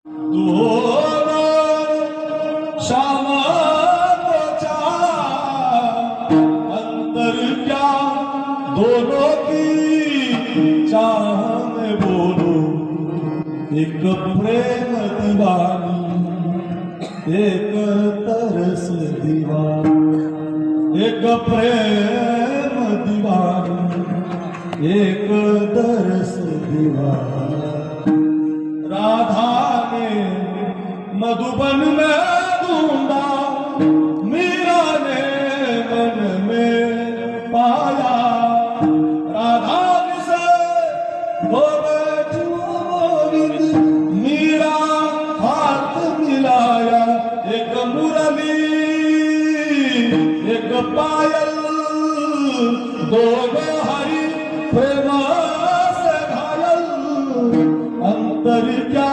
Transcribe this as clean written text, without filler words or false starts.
दोन शामच्या अंतर क्या दोनों की चाह में बोलो, एक प्रेम दीवानी एक तरस दीवानी, एक प्रेम दीवानी एक तरस दीवानी। राधा ने मधुबन में ढूंढा, मीरा ने मन में पाया, राधा से बोले गोविंद, मीरा हाथ मिलाया, एक मुरली एक पायल, दोनों हरि प्रेम से घायल। अंतर क्या